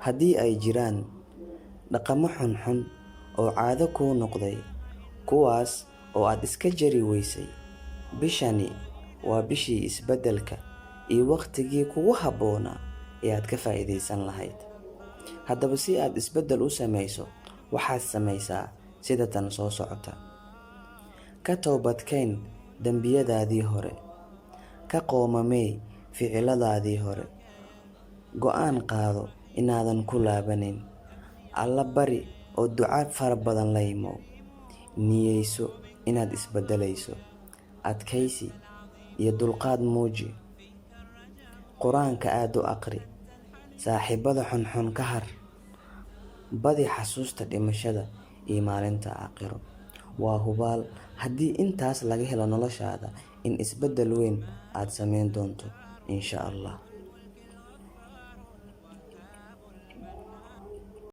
Haddii ay jiraan dhaqamo xunxun oo caado kuu noqday, kuwaas oo aad iska jari weysay, bishani waa bishii isbeddelka iyo waqtigii kugu habboonaa ee aad ka faa'iidaysan lahayd. Haddaba si aad isbeddel u samayso, waxaad samaysaa sida tan soo socota. Ka toobadkeen dembiyadaadii hore. Ka qoomamee ficiladaadii hore. Go'aan qaado inaadan ku laabanayn. Alla bari oo duco fara badan la imow. Niyeyso inaad isbeddelayso. Adkaysi iyo dulqaad muuji. Quraanka aad u aqri. Saaxiibada xunxun ka har. Badi xasuusta dhimashada iyo maalinta aakhiro. Waa hubaal haddii intaas laga helo noloshaada in isbeddel weyn aad samayn doonto insha Allah.